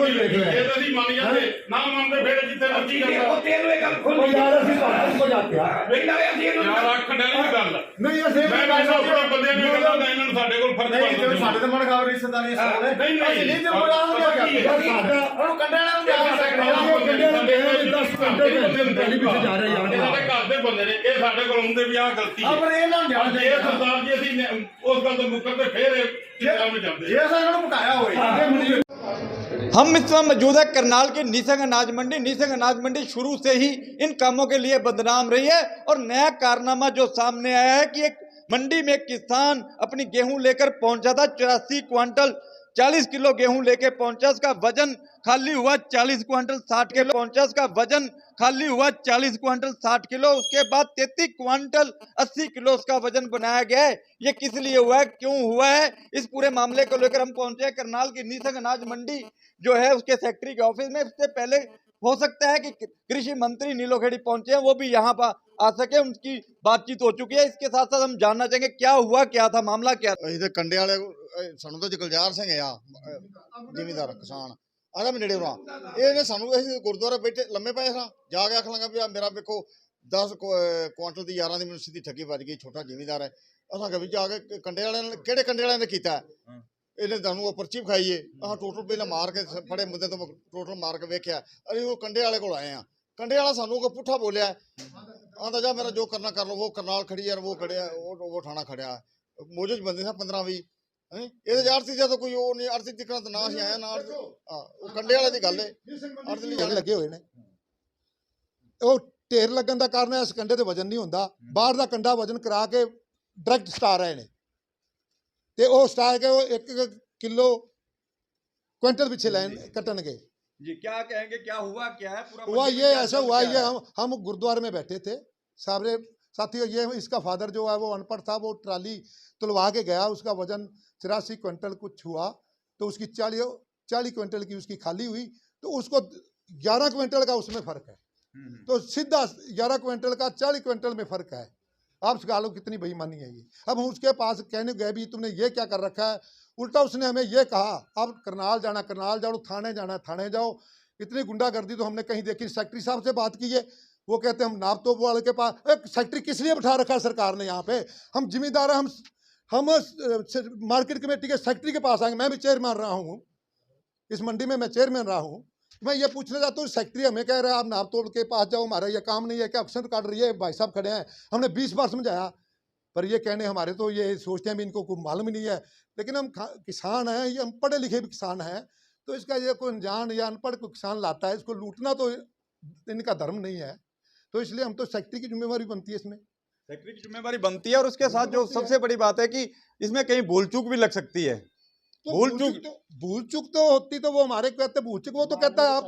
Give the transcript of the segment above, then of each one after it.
कोई देख रहा है। ये तो नहीं मान जाते ना मानते फिर जिथे मर्जी करना ਉਹ ਤੈਨੂੰ ਇਹ ਗੱਲ ਖੁੱਲ ਉਹ ਯਾਰ ਅਸੀਂ ਤੁਹਾਨੂੰ ਕੋ ਜਾਂਦੇ ਆ ਵੇਖਦਾ ਵੇ ਅਸੀਂ ਇਹਨੂੰ ਯਾਰ ਆਖਣ ਵਾਲੀ ਗੱਲ ਨਹੀਂ ਅਸੀਂ ਮੈਂ ਵੈਸਾ ਆਪਣੇ ਬੰਦੇ ਨੂੰ ਕਹਿੰਦਾ ਇਹਨਾਂ ਨੂੰ ਸਾਡੇ ਕੋਲ ਫਰਜ਼ ਨਹੀਂ ਤੇ ਪੜਦਾ ਸਾਡੇ ਤੇ ਮਨ ਖਾਵ ਰਿਸ਼ਤੇਦਾਰੀ ਸੋਨੇ ਨਹੀਂ ਨਹੀਂ ਨਹੀਂ ਤੇ ਬੁਲਾ ਨੂੰ ਕਿਹਾ ਸਾਡਾ ਉਹਨੂੰ ਕੰਡੇ ਵਾਲਿਆਂ ਨੂੰ ਜਾ ਸਕਦਾ ਕੰਡੇ ਨੂੰ ਦੇ 10 ਘੰਟੇ ਦੇ ਪਿੱਛੇ ਜਾ ਰਹੇ ਇਹ ਯਾਰ ਸਾਡੇ ਘਰ ਦੇ ਬੰਦੇ ਨੇ ਇਹ ਸਾਡੇ ਕੋਲ ਹੁੰਦੇ ਵੀ ਆਹ ਗਲਤੀ ਹੈ ਪਰ ਇਹ ਨਾ ਜਾਣ ਜੇ ਸਰਦਾਰ ਜੀ ਅਸੀਂ ਉਸ ਗੱਲ ਤੋਂ ਮੁੱਕਰਦੇ ਫੇਰ ਇਹ ਚਿੱਤਰਾਂ ਵਿੱਚ ਜਾਂਦੇ ਜੇ ਅਸੀਂ ਇਹਨਾਂ ਨੂੰ ਪਕਾਇਆ ਹੋਵੇ हम इस समय मौजूद है करनाल के नीसंग अनाज मंडी। नीसंग अनाज मंडी शुरू से ही इन कामों के लिए बदनाम रही है और नया कारनामा जो सामने आया है कि एक मंडी में किसान अपनी गेहूं लेकर पहुंचा था 84 क्विंटल 40 किलो गेहूं लेके पहुंचा। उसका वजन खाली हुआ 40 क्विंटल 60 किलो पहुंचा। उसका वजन खाली हुआ 40 क्विंटल 60 किलो। उसके बाद 33 क्विंटल 80 किलो उसका वजन बनाया गया है। ये किस लिए हुआ है, क्यों हुआ है, इस पूरे मामले को लेकर हम पहुंचे हैं करनाल की नीसंग अनाज मंडी जो है उसके सेक्रेटरी के ऑफिस में। इससे पहले हो सकता है कि कृषि मंत्री नीलोखेड़ी पहुंचे हैं, वो भी यहाँ पर आ सके, उनकी बातचीत हो चुकी है। इसके साथ साथ हम जानना चाहेंगे क्या हुआ, क्या था मामला, क्या था। ਅਸੀਂ ਤੇ ਕੰਡੇ ਵਾਲੇ ਸਾਨੂੰ ਤਾਂ ਜਗਲਜਾਰ ਸਿੰਘ ਆ ਜ਼ਿਮੀਂਦਾਰ ਕਿਸਾਨ ਆਦਾ ਮੈਂ ਨੇੜੇ ਹੋਣਾ ਇਹਨੇ ਸਾਨੂੰ ਅਸੀਂ ਗੁਰਦੁਆਰੇ ਬੈਠੇ ਲੰਮੇ ਪਏ ਸਾਂ ਜਾ ਕੇ ਆਖ ਲਾਂਗਾ ਵੀ ਆ ਮੇਰਾ ਵੇਖੋ 10 ਕੁਆਂਟਲ ਦੀ 11 ਦੀ ਮੈਨੂੰ ਸਿੱਧੀ ਠੱਗੀ ਵੱਜ ਗਈ। ਛੋਟਾ ਜ਼ਿਮੀਂਦਾਰ ਹੈ ਅਸਾਂ ਕਿ ਵੀ ਜਾ ਕੇ ਕੰਡੇ ਵਾਲਿਆਂ ਨੇ ਕਿਹੜੇ ਕੰਡੇ ਵਾਲਿਆਂ ਨੇ ਕੀਤਾ ਇਹਨੇ ਤੁਹਾਨੂੰ ਉਹ ਪਰਚੀ ਵਿਖਾਈਏ ਆਹ ਟੋਟਲ ਪਹਿਲਾਂ ਮਾਰ ਕੇ ਫੜੇ ਮੁੱਦੇ ਤੋਂ ਟੋਟਲ ਮਾਰ ਕੇ ਵੇਖਿਆ ਅਸੀਂ ਉਹ ਕੰਡੇ ਵਾਲੇ ਕੋਲ ਆਏ ਆ। ਕੰਡੇ ਵਾਲਾ ਸਾਨੂੰ ਕੋ ਪੁੱਠਾ ਬੋਲਿਆ ਆਂਦਾ ਜਾ ਮੇਰਾ ਜੋ ਕਰਨਾ ਕਰ ਲਓ। ਉਹ ਕਰਨਾਲ ਖੜੀ ਯਾਰ ਉਹ ਖੜਿਆ ਉਹ ਥਾਣਾ ਖੜਿਆ ਮੌਜੂਦ ਬੰਦੇ ਸਾ 15-20 ਇਹਦੇ ਆਰਤੀ ਜਦੋਂ ਕੋਈ ਉਹ ਨਹੀਂ ਆਰਤੀ ਦਿਖਣਾ ਤਾਂ ਨਾ ਸੀ ਆਇਆ ਨਾ ਉਹ ਕੰਡੇ ਵਾਲੇ ਦੀ ਗੱਲ ਹੈ ਆਰਤੀ ਲਈ ਲੱਗੇ ਹੋਏ ਨੇ। ਉਹ ਢੇਰ ਲੱਗਣ ਦਾ ਕਾਰਨ ਇਸ ਕੰਡੇ ਤੇ ਵਜਨ ਨਹੀਂ ਹੁੰਦਾ, ਬਾਹਰ ਦਾ ਕੰਡਾ ਵਜਨ ਕਰਾ ਕੇ ਡਾਇਰੈਕਟ ਸਟਾ ਰਹੇ ਨੇ ਤੇ ਉਹ ਸਟਾ ਕੇ ਉਹ 1 किलो क्विंटल पीछे लाइन कटनगे। जी क्या कहेंगे, क्या हुआ, क्या है पूरा हुआ ये ऐसा हुआ ये हम गुरुद्वारे में बैठे थे सारे साथी। ये इसका फादर जो है वो अनपढ़ था, वो ट्राली तुलवा के गया, उसका वजन 84 क्विंटल कुछ हुआ तो उसकी 40 क्विंटल की उसकी खाली हुई तो उसको 11 क्विंटल का उसमें फ़र्क है। तो सीधा 11 क्विंटल का 40 क्विंटल में फ़र्क है। आप सिखा लो कितनी बेईमानी है ये। अब हम उसके पास कहने गए भी तुमने ये क्या कर रखा है, उल्टा उसने हमें ये कहा अब करनाल जाना करनाल जाओ, थाने जाना थाने जाओ। इतनी गुंडागर्दी तो हमने कहीं देखी। सेक्रेटरी साहब से बात की है, वो कहते हैं हम नापतोप वाले के पास। एक सेक्रेटरी किस लिए बिठा रखा है सरकार ने यहाँ पे? हम जिम्मेदार हैं, हम मार्केट कमेटी के सेक्रेटरी के पास आएंगे। मैं भी चेयरमैन रहा हूँ इस मंडी में, मैं चेयरमैन रहा हूँ। मैं ये पूछना चाहता हूँ सेक्रेटरी हमें कह रहे हैं आप नाप तोड़ के पास जाओ, हमारा ये काम नहीं है क्या? अक्सर काट रही है, भाई साहब खड़े हैं, हमने 20 बार समझाया पर ये कहने हमारे तो ये सोचते हैं भी इनको कोई मालूम ही नहीं है। लेकिन हम किसान हैं, ये हम पढ़े लिखे भी किसान हैं, तो इसका ये कोई अनजान या अनपढ़ कोई किसान लाता है, इसको लूटना तो इनका धर्म नहीं है। तो इसलिए हम तो सेक्रेटरी की जिम्मेवारी बनती है, इसमें सेक्रेटरी की जिम्मेवारी बनती है। और उसके साथ जो सबसे बड़ी बात है कि इसमें कहीं भूल चूक भी लग सकती है। तो भूल चूक तो होती तो वो हमारे कहते भूल चूक, वो तो कहता है आप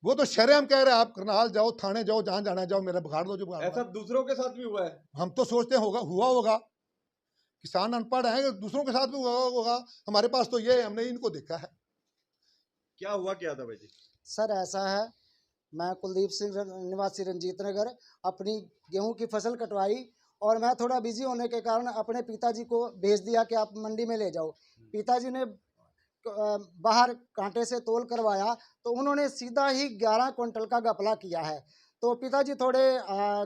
वो तो शर्म कह रहे हैं आप करनाल जाओ थाने जाओ जहाँ जाना जाओ, मेरा बिगाड़ दो जो ऐसा दूसरों के साथ भी हुआ है। हम तो सोचते हैं हुआ होगा। किसान अनपढ़ है, दूसरों के साथ भी हुआ होगा। हमारे पास तो ये हमने इनको देखा है। क्या हुआ, क्या था भाई जी? सर ऐसा है, मैं कुलदीप सिंह निवासी रंजीत नगर अपनी गेहूं की फसल कटवाई और मैं थोड़ा बिजी होने के कारण अपने पिताजी को भेज दिया कि आप मंडी में ले जाओ। पिताजी ने बाहर कांटे से तोल करवाया तो उन्होंने सीधा ही 11 क्विंटल का घपला किया है। तो पिताजी थोड़े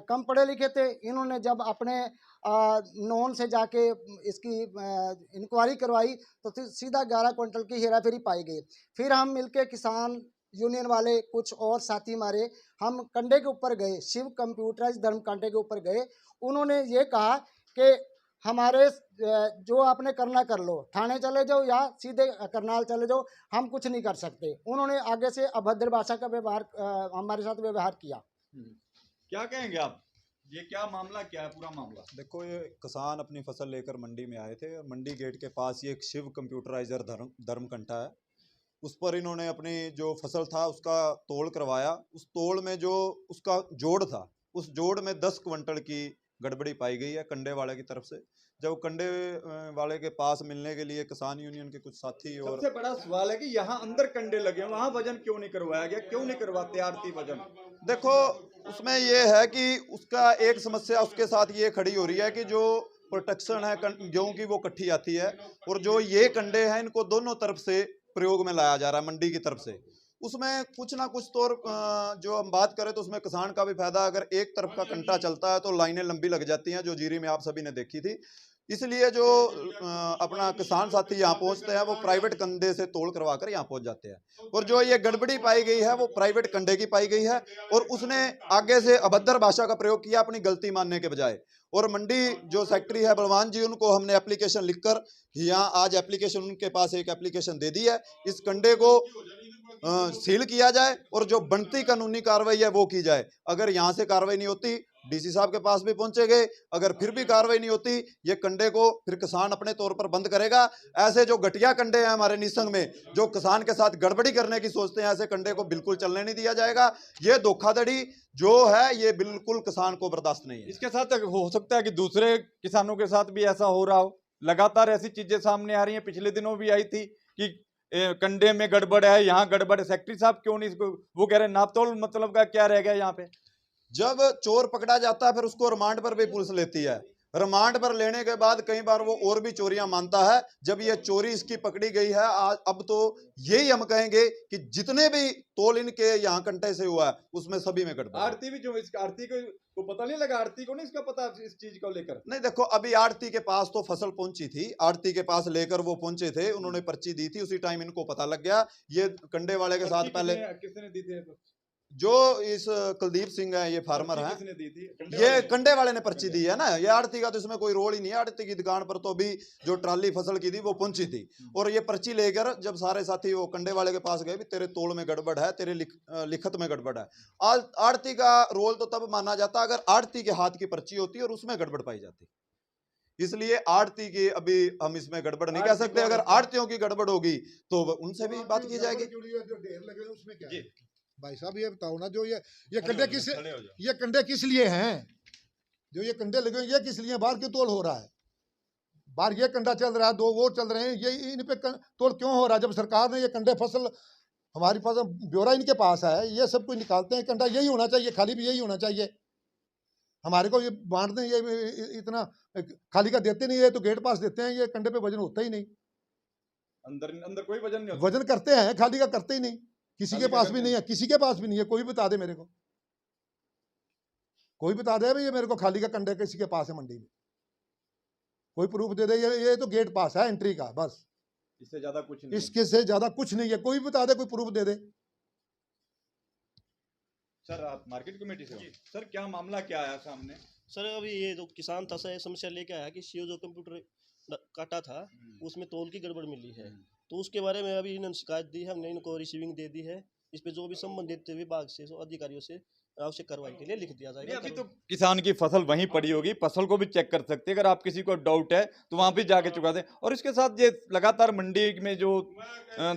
कम पढ़े लिखे थे, इन्होंने जब अपने नॉन से जाके इसकी इंक्वायरी करवाई तो सीधा 11 क्विंटल की हेराफेरी पाई गई। फिर हम मिलके किसान यूनियन वाले कुछ और साथी हमारे हम कंडे के ऊपर गए, शिव कंप्यूटराइज धर्म कांटे के ऊपर गए। उन्होंने ये कहा कि हमारे जो आपने करना कर लो, थाने चले जाओ या सीधे करनाल चले जाओ, हम कुछ नहीं कर सकते। उन्होंने आगे से अभद्र भाषा का व्यवहार हमारे साथ व्यवहार किया। क्या कहेंगे आप, ये क्या मामला, क्या है पूरा मामला? देखो ये किसान अपनी फसल लेकर मंडी में आए थे। मंडी गेट के पास ये एक शिव कंप्यूटराइजर धर्म कंटा है, उस पर इन्होंने अपनी जो फसल था उसका तोड़ करवाया। उस तोड़ में जो उसका जोड़ था, उस जोड़ में 10 क्विंटल की गड़बड़ी पाई गई है कंडे वाले की तरफ से। जब कंडे वाले के पास मिलने के लिए किसान यूनियन के कुछ साथी और सबसे बड़ा सवाल है कि यहाँ अंदर कंडे लगे, वहाँ वजन क्यों नहीं करवाया गया, क्यों नहीं करवाते आरती वजन? देखो उसमें ये है कि उसका एक समस्या उसके साथ ये खड़ी हो रही है कि जो प्रोटेक्शन है गेहूं की वो कट्ठी आती है और जो ये कंडे हैं इनको दोनों तरफ से प्रयोग में लाया जा रहा है मंडी की तरफ से, उसमें कुछ ना कुछ तो जो हम बात करें तो उसमें किसान का भी फायदा। अगर एक तरफ का कंटा चलता है तो लाइनें लंबी लग जाती हैं, जो जीरी में आप सभी ने देखी थी। इसलिए जो अपना किसान साथी यहाँ पहुँचते हैं वो प्राइवेट कंधे से तोड़ करवा कर यहाँ पहुँच जाते हैं। और जो ये गड़बड़ी पाई गई है वो प्राइवेट कंधे की पाई गई है, और उसने आगे से अभद्र भाषा का प्रयोग किया अपनी गलती मानने के बजाय। और मंडी जो सेक्रेटरी है बलवान जी, उनको हमने एप्लीकेशन लिखकर यहाँ आज एप्लीकेशन उनके पास एक एप्लीकेशन दे दी है। इस कंधे को सील किया जाए और जो बनती कानूनी कार्रवाई है वो की जाए। अगर यहाँ से कार्रवाई नहीं होती डीसी साहब के पास भी पहुंचे गए, अगर फिर भी कार्रवाई नहीं होती ये कंडे को फिर किसान अपने तौर पर बंद करेगा। ऐसे जो घटिया कंडे हैं हमारे निसंग में, जो किसान के साथ गड़बड़ी करने की सोचते हैं, ऐसे कंडे को बिल्कुल चलने नहीं दिया जाएगा। ये धोखाधड़ी जो है ये बिल्कुल किसान को बर्दाश्त नहीं है। इसके साथ हो सकता है कि दूसरे किसानों के साथ भी ऐसा हो रहा हो। लगातार ऐसी चीजें सामने आ रही हैं, पिछले दिनों भी आई थी कि कंडे में गड़बड़ है, यहाँ गड़बड़ है। सेक्रेटरी साहब क्यों नहीं इसको, वो कह रहे हैं नापतोल मतलब का क्या रह गया यहाँ पे। जब चोर पकड़ा जाता है फिर उसको रिमांड पर भी पुलिस लेती है। रिमांड पर लेने के बाद कई बार वो और भी चोरियां मानता है। जब ये चोरी इसकी पकड़ी गई है आज, अब तो यही हम कहेंगे कि जितने भी तोल इनके यहाँ कंटे से हुआ है उसमें सभी में गड़बड़। आरती भी जो इसका, आरती को पता नहीं लगा, आरती को नहीं इसका पता इस चीज को लेकर। नहीं देखो, अभी आरती के पास तो फसल पहुंची थी, आरती के पास लेकर वो पहुंचे थे, उन्होंने पर्ची दी थी, उसी टाइम इनको पता लग गया। ये कंडे वाले के साथ पहले किसने दी थी? जो इस कुलदीप सिंह है, ये फार्मर है, किसने दी थी? ये कंडे वाले ने पर्ची दी है ना। ये आड़ती का तो इसमें कोई रोल ही नहीं है। आड़ती की दुकान पर तो अभी जो ट्राली फसल की थी वो पहुंची थी, और ये पर्ची लेकर जब सारे साथी वो कंडे वाले के पास गए, भी तेरे तोड़ में गड़बड़ है, तेरे लिखत में गड़बड़ है। आज आड़ती का रोल तो तब माना जाता अगर आड़ती के हाथ की पर्ची होती और उसमें गड़बड़ पाई जाती। इसलिए आड़ती की अभी हम इसमें गड़बड़ नहीं कह सकते। अगर आड़तियों की गड़बड़ होगी तो उनसे भी बात की जाएगी। जो ढेर लगे उसमें क्या है? भाई साहब ये बताओ ना, जो ये कंडे किस लिए हैं? जो ये कंडे लगे ये किस लिए? बाहर क्यों तोड़ हो रहा है? बाहर ये कंडा चल रहा है, दो वो चल रहे हैं, ये इन पे तोड़ क्यों हो रहा है? जब सरकार ने ये कंडे फसल हमारे पास ब्यौरा इनके पास है, ये सब कुछ निकालते हैं। कंडा यही होना चाहिए, खाली भी यही होना चाहिए। हमारे को ये बांटते हैं, ये इतना खाली का देते नहीं है, तो गेट पास देते हैं। ये कंडे पे वजन होता ही नहीं, अंदर कोई वजन नहीं होता। वजन करते हैं, खाली का करते ही नहीं। किसी के पास भी नहीं है, किसी के पास भी नहीं है। कोई बता दे मेरे को, कोई बता दे भाई ये मेरे को खाली का कंडे किसी के पास है मंडी में, कोई प्रूफ दे दे। ये तो गेट पास है एंट्री का, बस इससे ज्यादा कुछ नहीं। इसके से ज्यादा कुछ नहीं है। कोई बता दे, कोई प्रूफ दे दे। सर आप मार्केट कमेटी से हो? सर क्या मामला क्या आया सामने? सर अभी ये जो किसान था सर समस्या लेके आया कि सीओ जो कंप्यूटर काटा था उसमें तोल की गड़बड़ मिली है, तो उसके बारे में अभी इन्होंने शिकायत दी है। हमने इनको रिसीविंग दे दी है। इस पे जो भी संबंधित विभाग से अधिकारियों से आवश्यक कार्रवाई के लिए लिख दिया जाएगा। अभी तो किसान की फसल वहीं पड़ी होगी, फसल को भी चेक कर सकते हैं। अगर आप किसी को डाउट है तो वहां भी जाके चुका दें। और इसके साथ ये लगातार मंडी में जो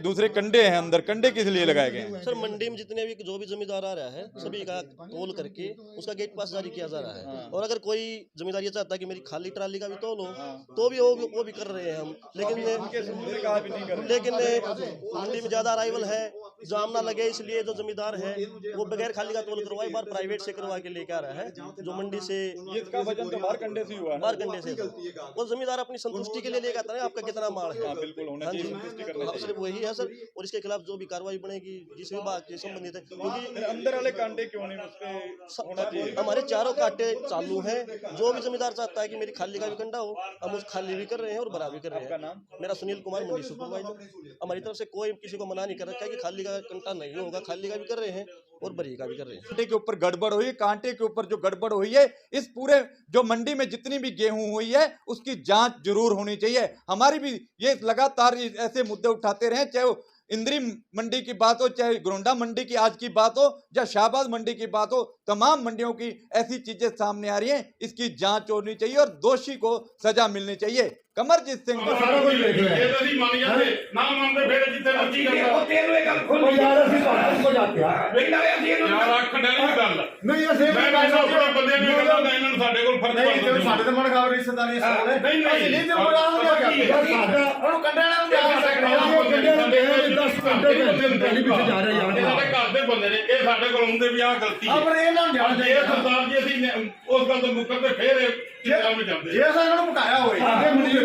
दूसरे कंडे हैं, अंदर कंडे किस लिए लगाए गए हैं? सर मंडी में जितने भी जो भी जमींदार आ रहा है सभी का तोल करके उसका गेट पास जारी किया जा रहा है। और अगर कोई जमींदार ये चाहता है कि मेरी खाली ट्राली का भी तोल हो तो भी वो भी कर रहे हैं हम। लेकिन मंडी में ज्यादा अराइवल है, जाम ना लगे इसलिए जो जमींदार है वो बगैर खाली का तोल करवाए बार प्राइवेट से करवा के लेके आ रहा है। जो मंडी से इसका वजन तो बाहर कंडे से हुआ है, बाहर कंडे से वो जमींदार अपनी संतुष्टि के लिए लेके आता है आपका कितना माल है। बिल्कुल होना चाहिए, संतुष्टि करना चाहिए। सिर्फ वही है सर। और इसके खिलाफ जो भी कार्रवाई बनेगी जिस विभाग से संबंधित है, क्योंकि अंदर वाले कांटे क्यों नहीं उस पे होना चाहिए? हमारे चारों कांटे चालू हैं। जो भी जमींदार चाहता है कि मेरी खाली का भी कंडा हो, हम उस खाली भी कर रहे हैं और बड़ा भी कर रहे हैं। मेरा सुनील कुमार मंडी सुपरवाइजर। हमारी तरफ से कोई किसी को मना नहीं कर रखा है कि खाली का कंटा नहीं होगा, खाली का भी कर रहे हैं और बरी का भी कर रहे हैं। कांटे के ऊपर गड़बड़ हुई, कांटे के ऊपर जो गड़बड़ हुई है, इस पूरे जो मंडी में जितनी भी गेहूं हुई है उसकी जांच जरूर होनी चाहिए। हमारी भी ये लगातार ऐसे मुद्दे उठाते रहे, चाहे वो इंद्री मंडी की बात हो, चाहे गोंडा मंडी की आज की बात हो, या शाहबाद मंडी की बात हो, तमाम मंडियों की ऐसी चीजें सामने आ रही हैं। इसकी जांच होनी चाहिए और दोषी को सजा मिलनी चाहिए। कमरजीत सिंह सारा कुछ देख रहे हैं। ਇਹ ਤਾਂ ਅਸੀਂ ਮੰਨ ਜਾਂਦੇ ਨਾ ਮੰਨਦੇ ਫਿਰ ਜਿੱਥੇ ਮਰਜ਼ੀ ਕਰਦਾ ਉਹ ਤੇਲ ਵੇ ਗੱਲ ਖੋਲ यार ਅਸੀਂ ਬਾਹਰ को जाते हैं ਵੇਖਦਾ ਅਸੀਂ ਇਹਨੂੰ ਯਾਰ ਅੱਖ ਡੈਲੀ ਗੱਲ नहीं ऐसे ਮੈਂ ਕਹਿੰਦਾ ਆਪਣੇ ਬੰਦੇ ਨੂੰ ਕਹਿੰਦਾ ਇਹਨਾਂ ਨੂੰ ਸਾਡੇ ਕੋਲ ਫਰਜ਼ नहीं ਬਣਦਾ ਸਾਡੇ ਤੇ ਮਨ ਖਾਵ ਰਿਸ਼ਤੇਦਾਰੀ ਸਾਰੇ ਨਹੀਂ ਅਸੀਂ ਨਹੀਂ ਤੇ ਬੁਰਾ ਹੋ ਗਿਆ ਸਾਡਾ ਉਹਨੂੰ ਕੰਡੇ ਨਾਲ ਜਾ ਸਕਦਾ ਪਹਿਲੀ ਪਿੱਛੇ ਜਾ ਰਹੇ ਯਾਰ ਸਾਡੇ ਘਰ ਦੇ ਬੰਦੇ ਨੇ ਇਹ ਸਾਡੇ ਕੋਲ ਹੁੰਦੇ ਵੀ ਆਹ ਗਲਤੀ ਹੈ। ਆਪਣੇ ਇਹਨਾਂ ਨੂੰ ਜਾਣਾ ਜੇ ਚਾਹੀਦਾ। ਸਰਦਾਰ ਜੀ ਅਸੀਂ ਉਸ ਗੱਲ ਤੋਂ ਮੁੱਕਰ ਤੇ ਫੇਰ ਇਹ ਕੰਮ ਜਾਂਦੇ ਜੇ ਅਸੀਂ ਇਹਨਾਂ ਨੂੰ ਮੁਕਾਇਆ ਹੋਵੇ